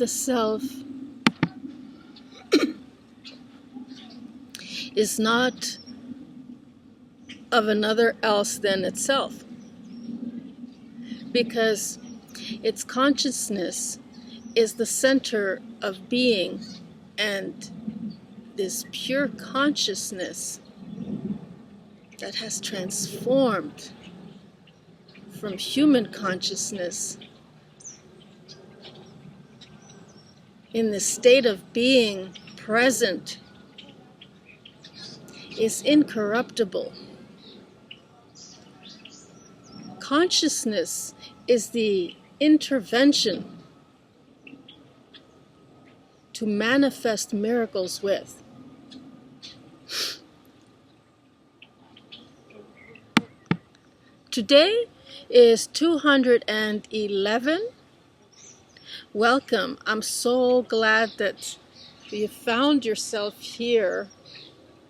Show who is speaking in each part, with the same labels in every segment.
Speaker 1: the self is not of another else than itself, because its consciousness is the center of being, and this pure consciousness that has transformed from human consciousness in the state of being present is incorruptible. Consciousness is the intervention to manifest miracles with. Today is 211. Welcome. I'm so glad that you found yourself here.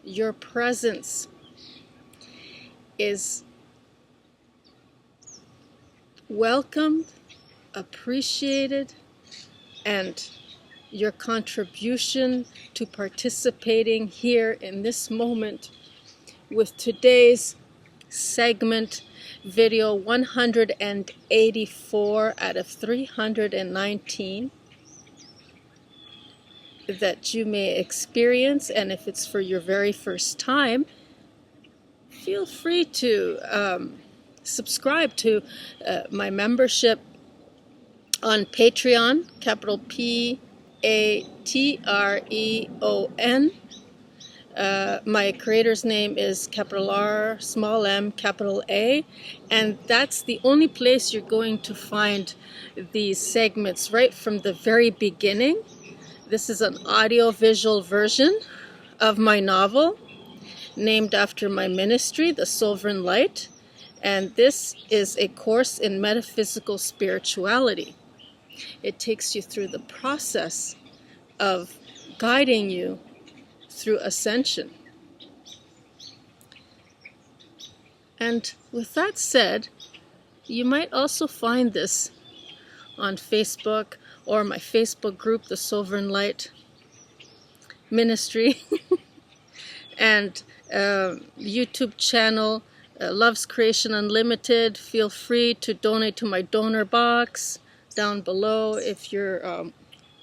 Speaker 1: Your presence is welcomed, appreciated, and your contribution to participating here in this moment with today's segment, video 184 out of 319 that you may experience. And if it's for your very first time, feel free to subscribe to my membership on Patreon, capital Patreon. My creator's name is capital R, small m, capital A, and that's the only place you're going to find these segments right from the very beginning. This is an audio-visual version of my novel named after my ministry, TheSovereignLight, and this is a course in metaphysical spirituality. It takes you through the process of guiding you through ascension. And with that said, you might also find this on Facebook or my Facebook group, The Sovereign Light Ministry, and YouTube channel, Love's Creation Unlimited. Feel free to donate to my donor box down below if you're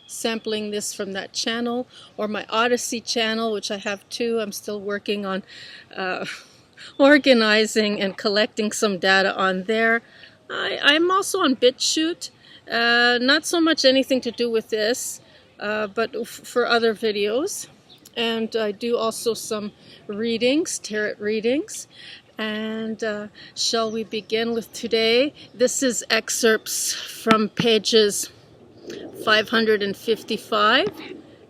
Speaker 1: sampling this from that channel, or my Odyssey channel, which I have too. I'm still working on organizing and collecting some data on there. I'm also on BitChute, not so much anything to do with this, but for other videos. And I do also some readings, tarot readings. And shall we begin with today? This is excerpts from pages 555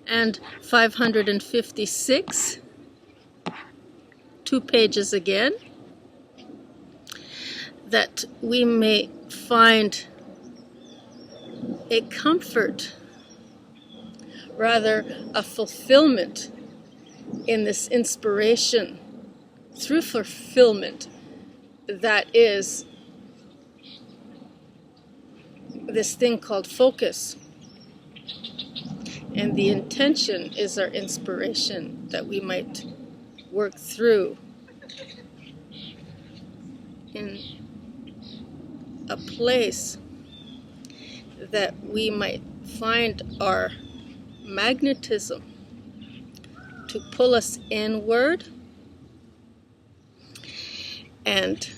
Speaker 1: and 556, 2 pages again, that we may find a comfort, rather a fulfillment in this inspiration through fulfillment that is this thing called focus. And the intention is our inspiration, that we might work through in a place that we might find our magnetism to pull us inward and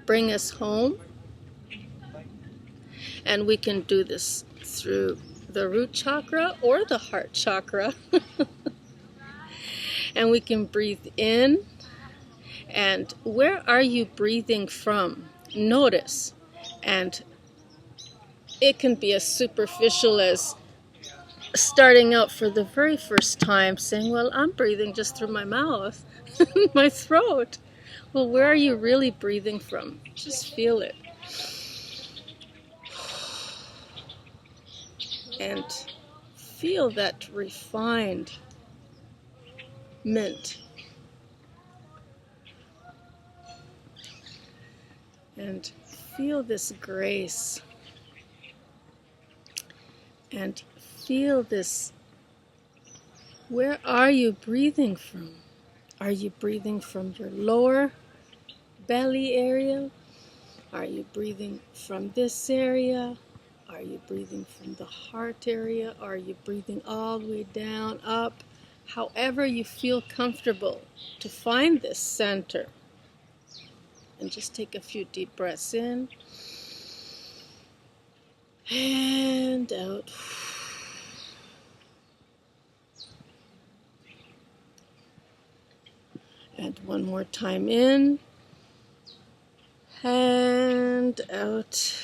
Speaker 1: bring us home. And we can do this through the root chakra or the heart chakra. And we can breathe in. And where are you breathing from? Notice. And it can be as superficial as starting out for the very first time saying, well, I'm breathing just through my mouth, my throat. Well, where are you really breathing from? Just feel it. And feel that refined mint. And feel this grace. And feel this. Where are you breathing from? Are you breathing from your lower belly area? Are you breathing from this area? Are you breathing from the heart area? Are you breathing all the way down, up? However you feel comfortable to find this center. And just take a few deep breaths in and out. And one more time in and out.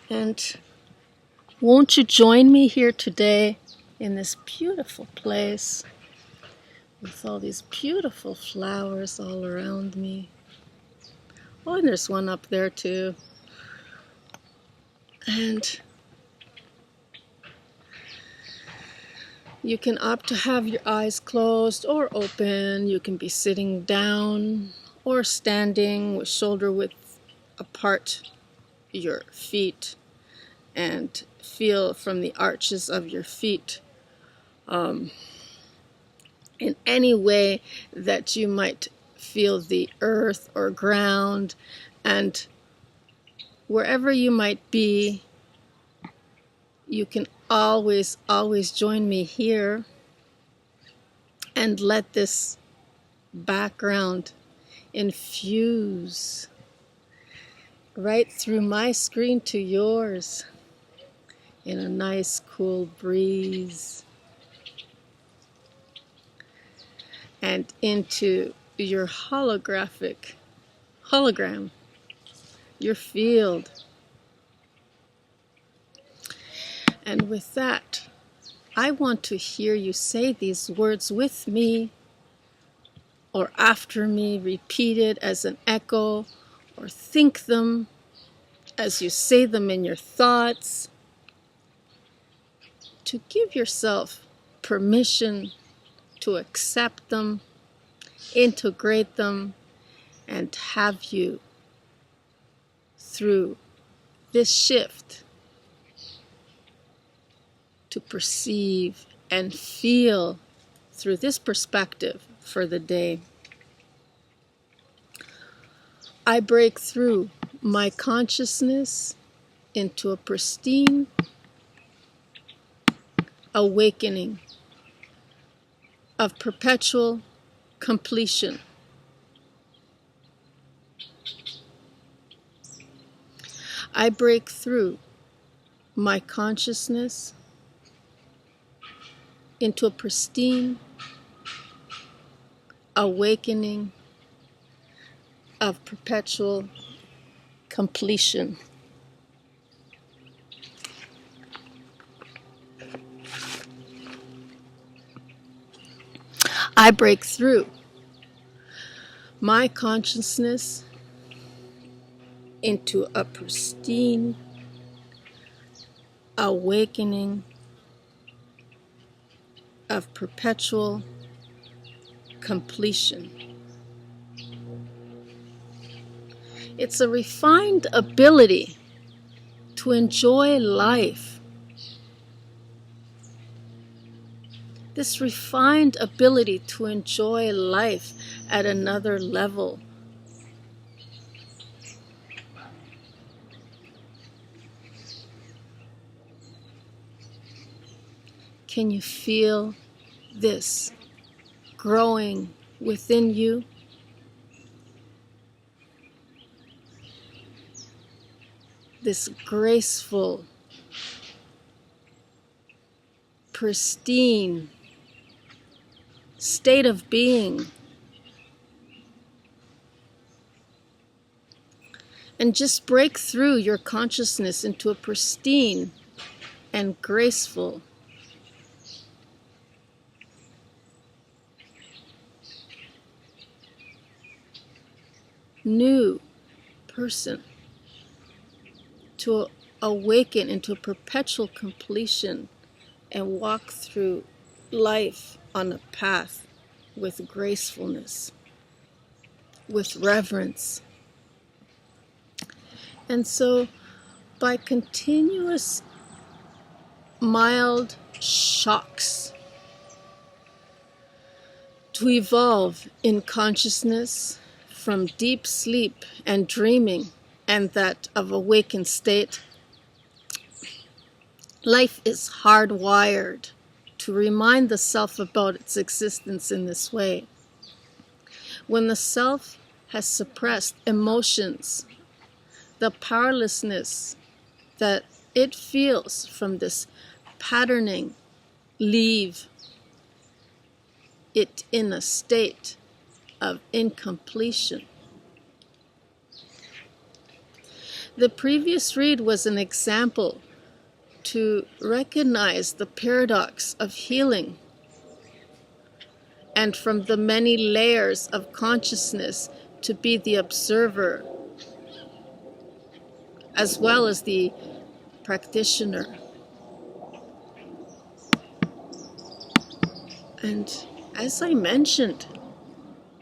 Speaker 1: And won't you join me here today in this beautiful place with all these beautiful flowers all around me? Oh, and there's one up there too. And you can opt to have your eyes closed or open. You can be sitting down or standing with shoulder width apart your feet, and feel from the arches of your feet in any way that you might feel the earth or ground. And wherever you might be, you can always join me here and let this background infuse right through my screen to yours in a nice cool breeze and into your hologram, your field. And with that, I want to hear you say these words with me or after me, repeated as an echo, or think them as you say them in your thoughts, to give yourself permission to accept them, integrate them, and have you through this shift to perceive and feel through this perspective for the day. I break through my consciousness into a pristine awakening of perpetual completion. I break through my consciousness into a pristine awakening of perpetual completion. I break through my consciousness into a pristine awakening of perpetual completion. It's a refined ability to enjoy life. This refined ability to enjoy life at another level. Can you feel this growing within you? This graceful, pristine state of being. And just break through your consciousness into a pristine and graceful, new person, to awaken into a perpetual completion and walk through life on a path with gracefulness, with reverence, And so by continuous mild shocks to evolve in consciousness from deep sleep and dreaming and that of awakened state, life is hardwired to remind the self about its existence in this way. When the self has suppressed emotions, the powerlessness that it feels from this patterning leave it in a state of incompletion. The previous read was an example to recognize the paradox of healing and from the many layers of consciousness to be the observer as well as the practitioner. And as I mentioned,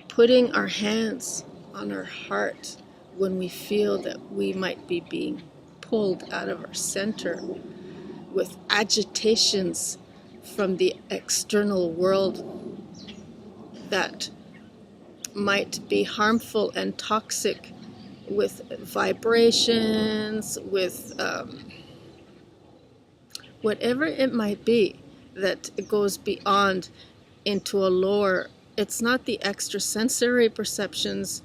Speaker 1: putting our hands on our heart when we feel that we might be being pulled out of our center with agitations from the external world that might be harmful and toxic, with vibrations, with whatever it might be that goes beyond into a lower. It's not the extrasensory perceptions,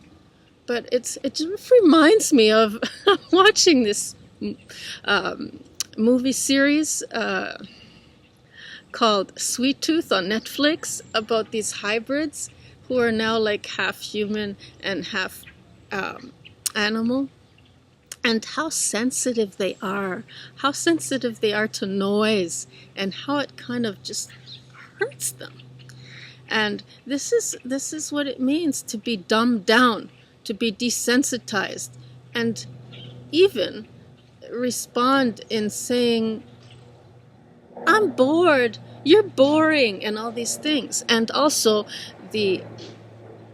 Speaker 1: but it just reminds me of watching this movie series called Sweet Tooth on Netflix about these hybrids who are now like half human and half animal, and how sensitive they are to noise, and how it kind of just hurts them. And this is what it means to be dumbed down, to be desensitized, and even respond in saying, I'm bored, you're boring, and all these things. And also the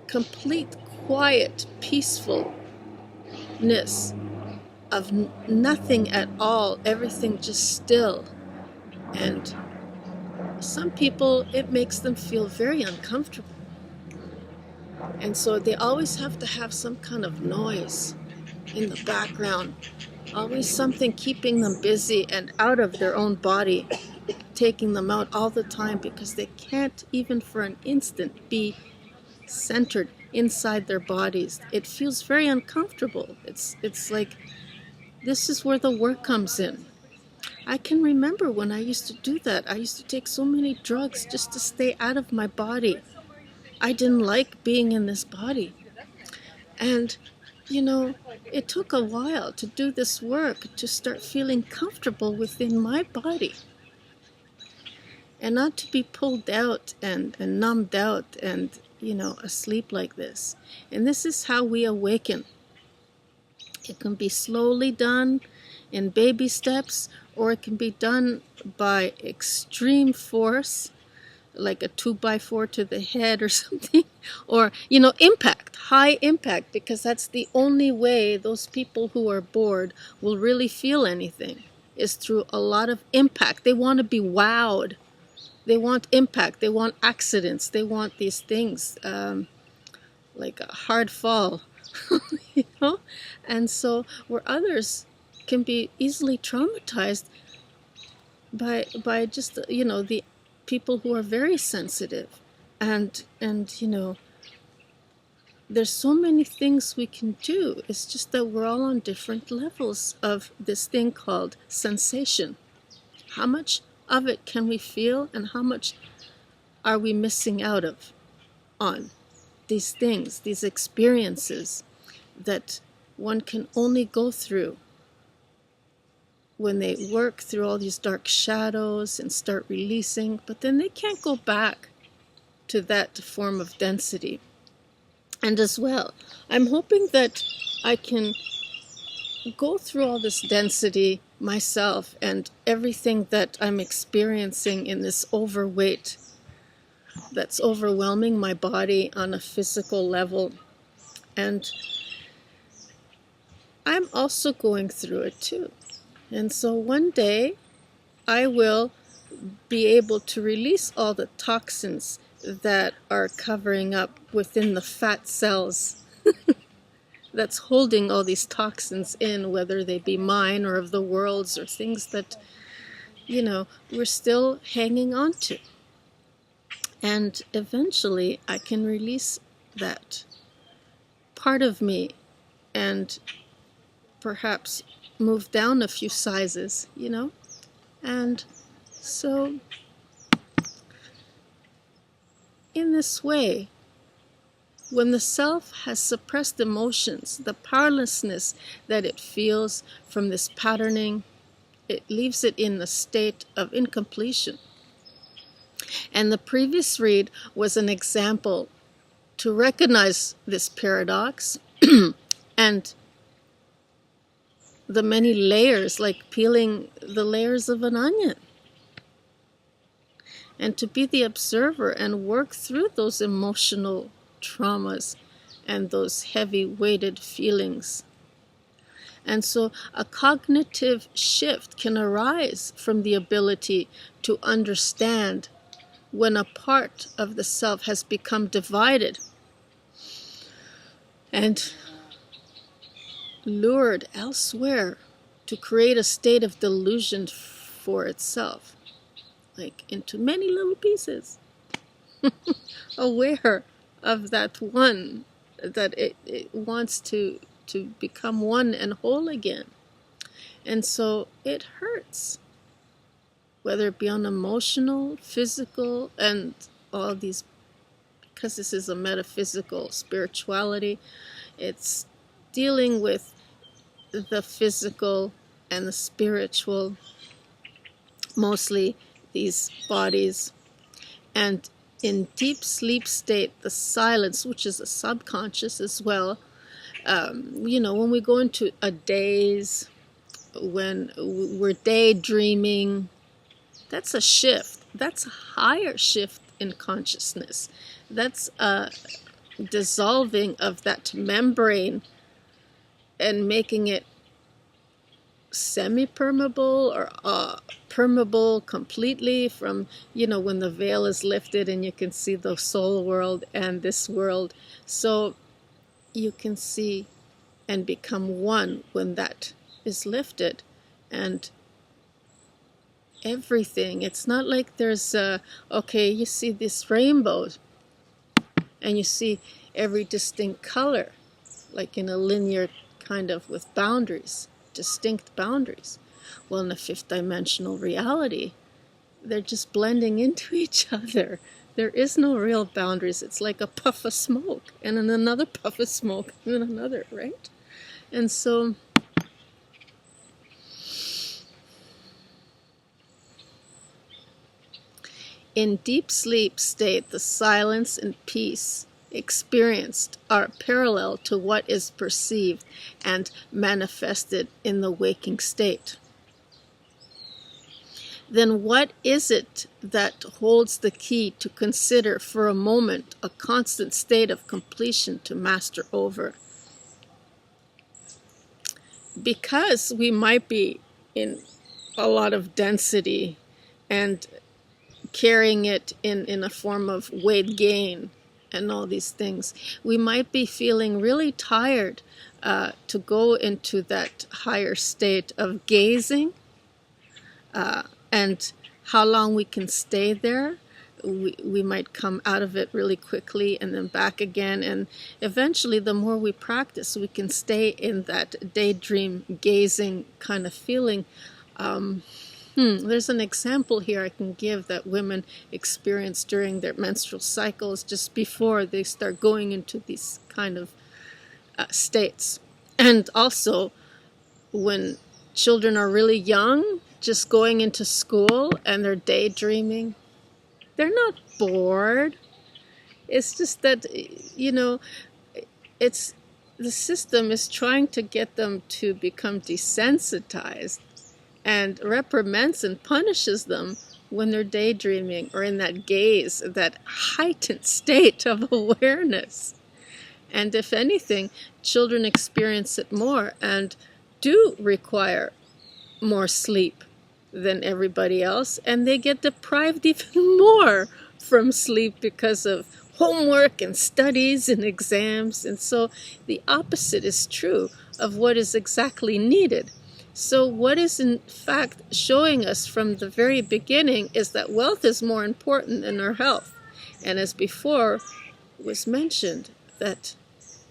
Speaker 1: complete quiet peacefulness of nothing at all, everything just still. And some people, it makes them feel very uncomfortable. And so they always have to have some kind of noise in the background, always something keeping them busy and out of their own body, taking them out all the time, because they can't even for an instant be centered inside their bodies. It feels very uncomfortable. It's like this is where the work comes in. I can remember when I used to do that. I used to take so many drugs just to stay out of my body. I didn't like being in this body. And, it took a while to do this work, to start feeling comfortable within my body. And not to be pulled out and numbed out and, asleep like this. And this is how we awaken. It can be slowly done in baby steps, or it can be done by extreme force, like a 2x4 to the head or something, or, impact, high impact, because that's the only way those people who are bored will really feel anything, is through a lot of impact. They want to be wowed. They want impact. They want accidents. They want these things, like a hard fall, And so where others can be easily traumatized by just, the people who are very sensitive. And there's so many things we can do. It's just that we're all on different levels of this thing called sensation. How much of it can we feel, and how much are we missing out on these things, these experiences that one can only go through when they work through all these dark shadows and start releasing, but then they can't go back to that form of density. And as well, I'm hoping that I can go through all this density myself and everything that I'm experiencing in this overweight that's overwhelming my body on a physical level. And I'm also going through it too. And so one day I will be able to release all the toxins that are covering up within the fat cells that's holding all these toxins in, whether they be mine or of the world's or things that, we're still hanging on to. And eventually I can release that part of me and perhaps move down a few sizes, And so in this way, when the self has suppressed emotions, the powerlessness that it feels from this patterning, it leaves it in a state of incompletion. And the previous read was an example to recognize this paradox and the many layers, like peeling the layers of an onion. And to be the observer and work through those emotional traumas and those heavy weighted feelings. And so a cognitive shift can arise from the ability to understand when a part of the self has become divided and lured elsewhere to create a state of delusion for itself, like into many little pieces, aware of that one, that it wants to become one and whole again. And so it hurts, whether it be on emotional, physical, and all these, because this is a metaphysical spirituality, it's dealing with the physical and the spiritual, mostly these bodies. And in deep sleep state, the silence, which is a subconscious as well, when we go into a daze, when we're daydreaming, that's a shift. That's a higher shift in consciousness. That's a dissolving of that membrane and making it semi-permeable or permeable completely from, when the veil is lifted and you can see the soul world and this world. So you can see and become one when that is lifted. And everything, it's not like there's you see this rainbow and you see every distinct color, like in a linear kind of with boundaries, distinct boundaries. Well, in the fifth dimensional reality, they're just blending into each other. There is no real boundaries. It's like a puff of smoke and then another puff of smoke and then another, right? And so in deep sleep state, the silence and peace experienced are parallel to what is perceived and manifested in the waking state. Then what is it that holds the key to consider for a moment a constant state of completion to master over? Because we might be in a lot of density and carrying it in a form of weight gain and all these things, we might be feeling really tired to go into that higher state of gazing, and how long we can stay there. We might come out of it really quickly and then back again, and eventually the more we practice, we can stay in that daydream gazing kind of feeling. There's an example here I can give that women experience during their menstrual cycles, just before they start going into these kind of states. And also when children are really young, just going into school and they're daydreaming, they're not bored. It's just that, it's the system is trying to get them to become desensitized and reprimands and punishes them when they're daydreaming or in that gaze, that heightened state of awareness. And if anything, children experience it more and do require more sleep than everybody else, and they get deprived even more from sleep because of homework and studies and exams. And so the opposite is true of what is exactly needed. So what is in fact showing us from the very beginning is that wealth is more important than our health. And as before was mentioned, that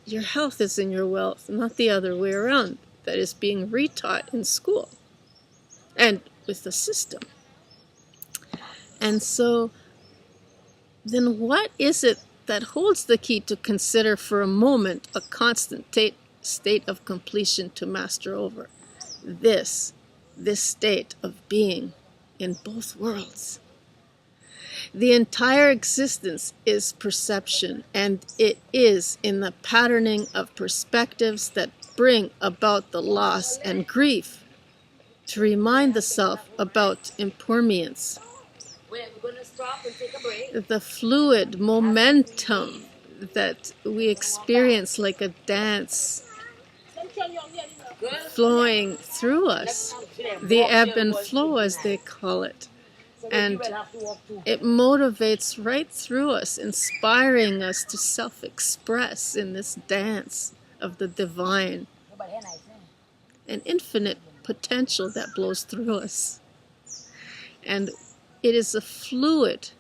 Speaker 1: your health is in your wealth, not the other way around. That is being retaught in school and with the system. And so then what is it that holds the key to consider for a moment a constant state of completion to master over? This state of being in both worlds. The entire existence is perception, and it is in the patterning of perspectives that bring about the loss and grief to remind the self about impermanence. The fluid momentum that we experience like a dance flowing through us, the ebb and flow as they call it. And it motivates right through us, inspiring us to self-express in this dance of the divine. An infinite potential that blows through us. And it is a fluid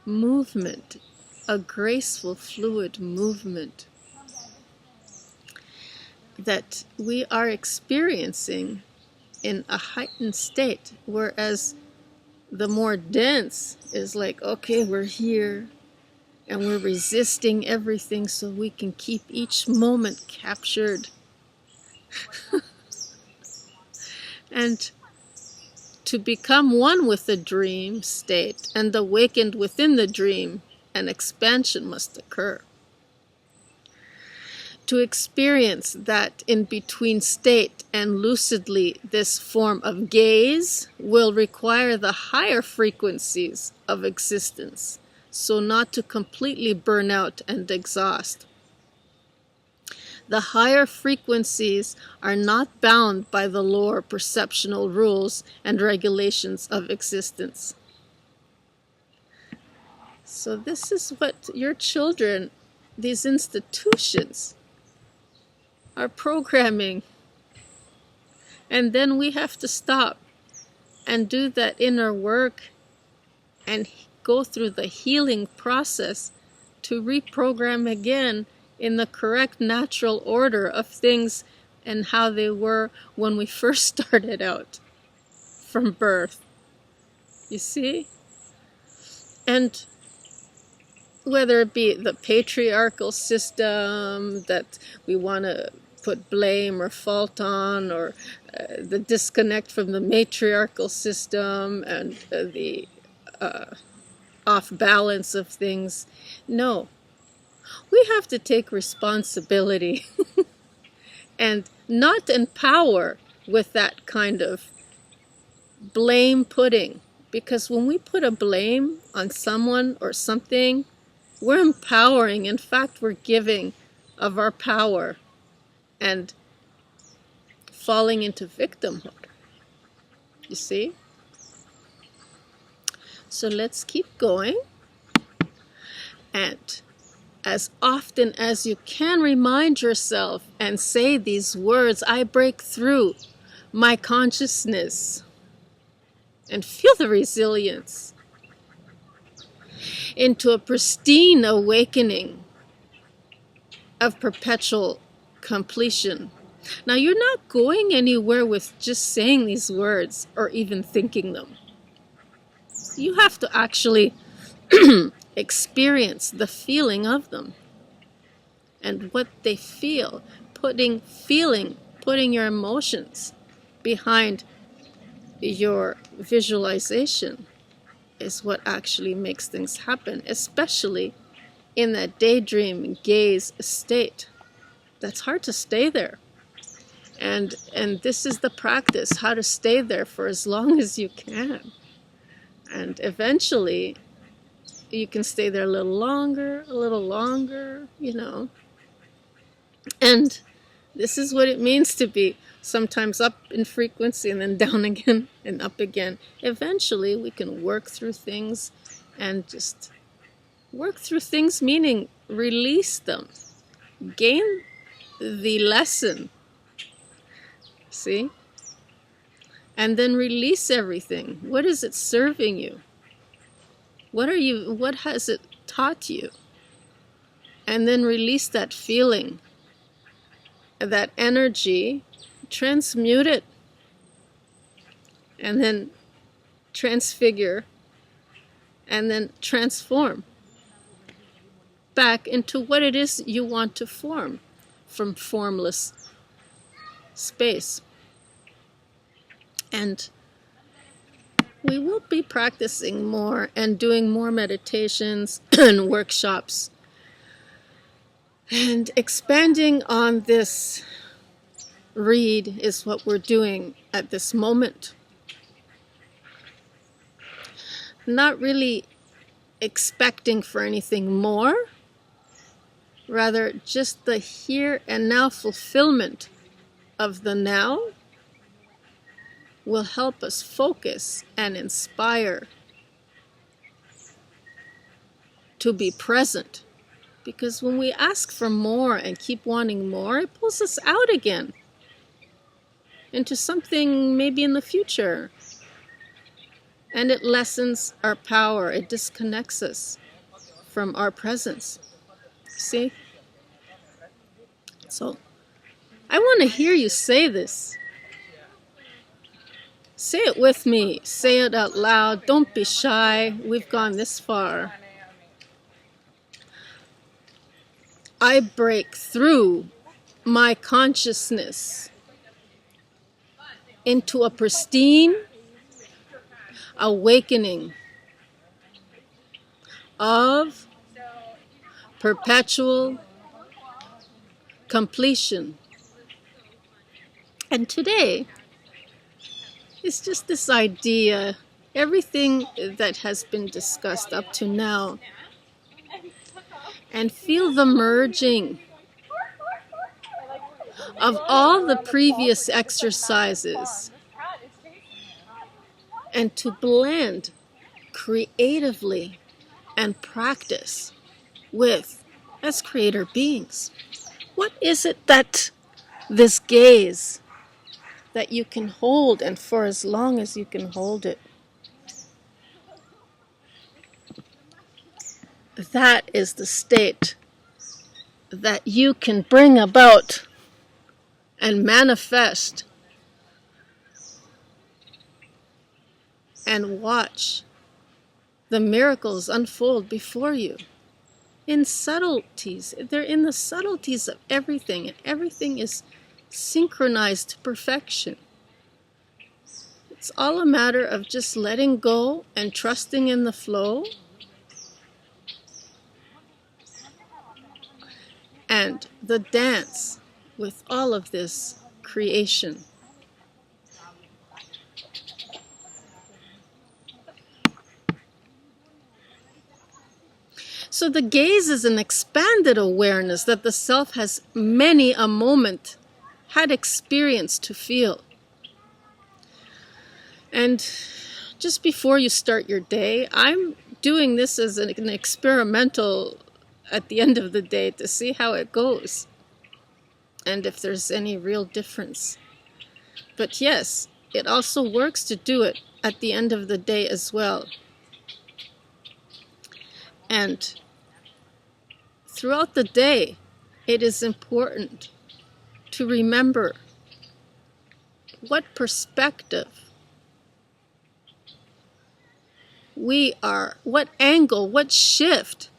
Speaker 1: movement, a graceful fluid movement that we are experiencing in a heightened state, whereas the more dense is like, okay, we're here and we're resisting everything so we can keep each moment captured. And to become one with the dream state and awakened within the dream, an expansion must occur. To experience that in-between state and lucidly, this form of gaze will require the higher frequencies of existence, so not to completely burn out and exhaust. The higher frequencies are not bound by the lower perceptual rules and regulations of existence. So this is what your children, these institutions, are programming. And then we have to stop and do that inner work and go through the healing process to reprogram again in the correct natural order of things and how they were when we first started out from birth. You see? And whether it be the patriarchal system that we want to put blame or fault on, or the disconnect from the matriarchal system and the off balance of things. No, we have to take responsibility and not empower with that kind of blame putting. Because when we put a blame on someone or something, we're empowering. In fact, we're giving of our power and falling into victimhood. You see? So let's keep going. And as often as you can, remind yourself and say these words, I break through my consciousness, and feel the resilience into a pristine awakening of perpetual completion. Now, you're not going anywhere with just saying these words or even thinking them. You have to actually experience the feeling of them and what they feel. Putting your emotions behind your visualization is what actually makes things happen, especially in that daydream gaze state. That's hard to stay there. And this is the practice, how to stay there for as long as you can. And eventually, you can stay there a little longer, you know. And this is what it means to be sometimes up in frequency and then down again and up again. Eventually we can work through things, and just work through things meaning release them, gain the lesson, see? And then release everything. What is it serving you? What has it taught you? And then release that feeling, that energy, transmute it, and then transfigure, and then transform back into what it is you want to form from formless space. And we will be practicing more and doing more meditations and workshops and expanding on this read is what we're doing at this moment. Not really expecting for anything more, rather just the here and now fulfillment of the now will help us focus and inspire to be present. Because when we ask for more and keep wanting more, it pulls us out again into something maybe in the future. And it lessens our power. It disconnects us from our presence. See? So, I want to hear you say this. Say it with me. Say it out loud. Don't be shy. We've gone this far. I break through my consciousness into a pristine awakening of perpetual completion. And today, it's just this idea, everything that has been discussed up to now, and feel the merging of all the previous exercises, and to blend creatively and practice with as creator beings. What is it that this gaze that you can hold, and for as long as you can hold it, that is the state that you can bring about and manifest and watch the miracles unfold before you in subtleties. They're in the subtleties of everything, and everything is synchronized to perfection. It's all a matter of just letting go and trusting in the flow, and the dance with all of this creation. So the gaze is an expanded awareness that the self has many a moment had experience to feel. And just before you start your day, I'm doing this as an experimental at the end of the day to see how it goes and if there's any real difference. But yes, it also works to do it at the end of the day as well. And throughout the day, it is important to remember what perspective we are, what angle, what shift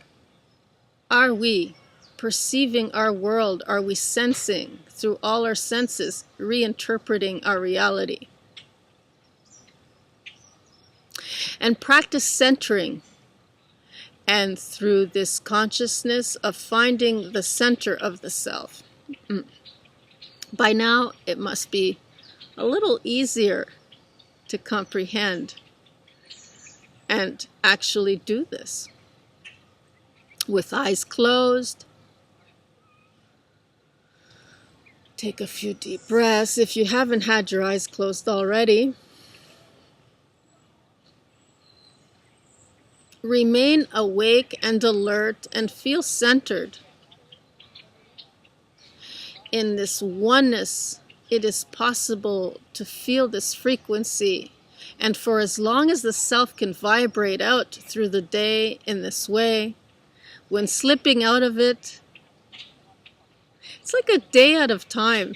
Speaker 1: are we perceiving our world, are we sensing through all our senses, reinterpreting our reality. And practice centering, and through this consciousness of finding the center of the self. By now, it must be a little easier to comprehend and actually do this. with eyes closed. Take a few deep breaths. If you haven't had your eyes closed already, remain awake and alert and feel centered in this oneness. It is possible to feel this frequency, and for as long as the self can vibrate out through the day in this way, when slipping out of it, it's like a day out of time.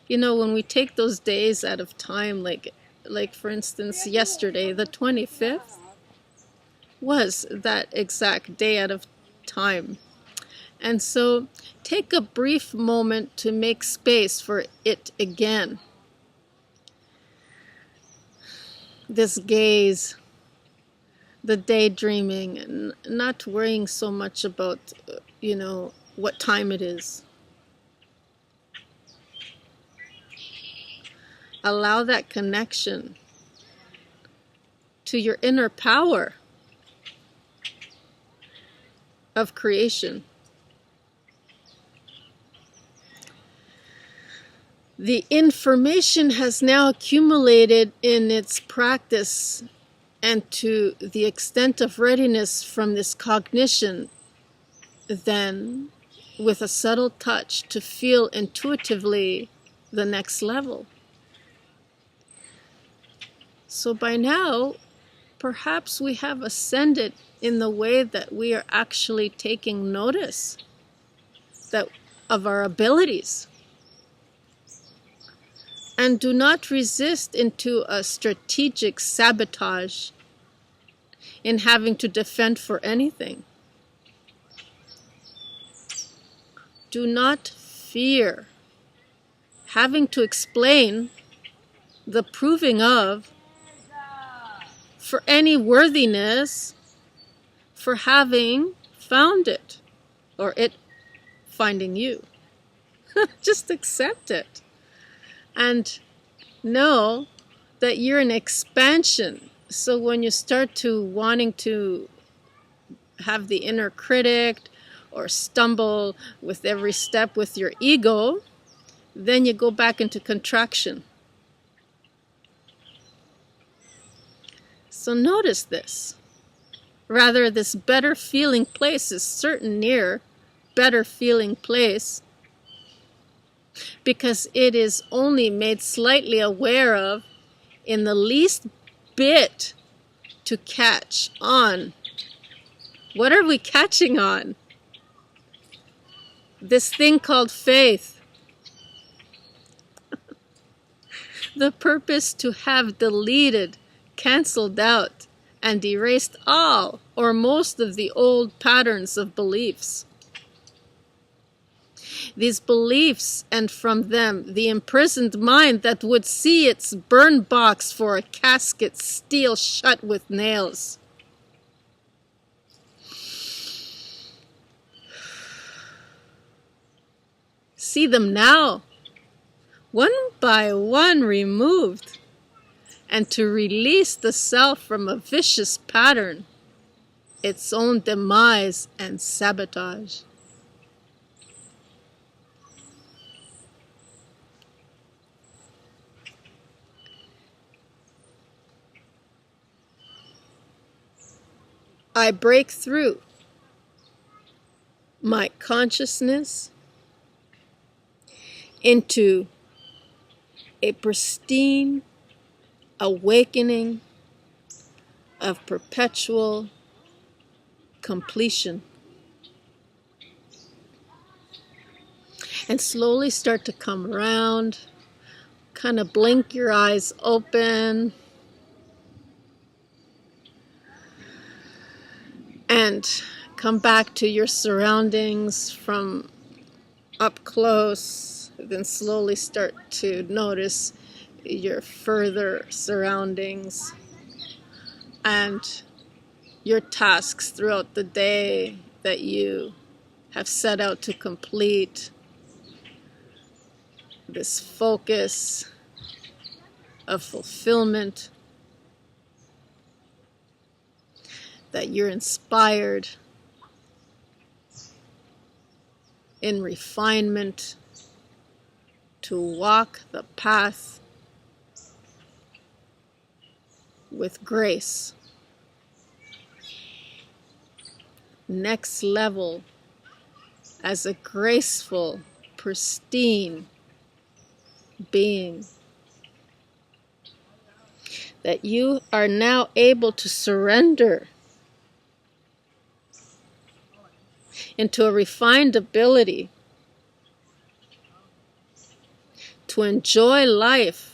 Speaker 1: You know, when we take those days out of time, like for instance, yesterday, the 25th, was that exact day out of time. And so take a brief moment to make space for it again. This gaze, the daydreaming, and not worrying so much about, what time it is. Allow that connection to your inner power of creation. The information has now accumulated in its practice, and to the extent of readiness from this cognition, then with a subtle touch to feel intuitively the next level. So by now, perhaps we have ascended in the way that we are actually taking notice of our abilities. And do not resist into a strategic sabotage in having to defend for anything. Do not fear having to explain the proving of for any worthiness for having found it, or it finding you. Just accept it. And know that you're an expansion. So when you start to wanting to have the inner critic or stumble with every step with your ego, then you go back into contraction. So notice this. Rather, this better feeling place is certain near better feeling place, because it is only made slightly aware of in the least bit to catch on. What are we catching on? This thing called faith. The purpose to have deleted, canceled out, and erased all or most of the old patterns of beliefs. These beliefs, and from them the imprisoned mind that would see its burn box for a casket steel shut with nails. See them now, one by one removed, and to release the self from a vicious pattern, its own demise and sabotage. I break through my consciousness into a pristine awakening of perpetual completion. And slowly start to come around, kind of blink your eyes open, and come back to your surroundings from up close. Then slowly start to notice your further surroundings and your tasks throughout the day that you have set out to complete. This focus of fulfillment, that you're inspired in refinement, to walk the path with grace. Next level as a graceful, pristine being. That you are now able to surrender into a refined ability to enjoy life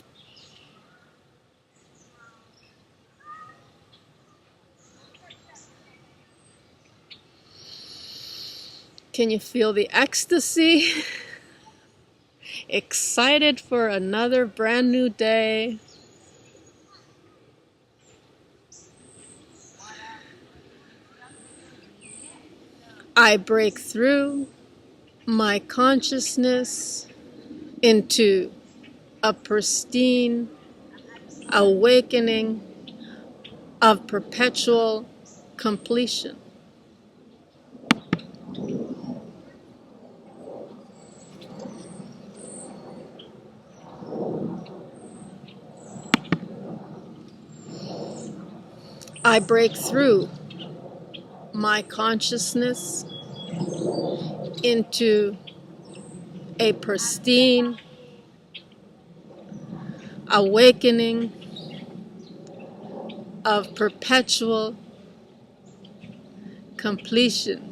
Speaker 1: Can you feel the ecstasy? Excited for another brand new day. I break through my consciousness into a pristine awakening of perpetual completion. I break through my consciousness into a pristine awakening of perpetual completion.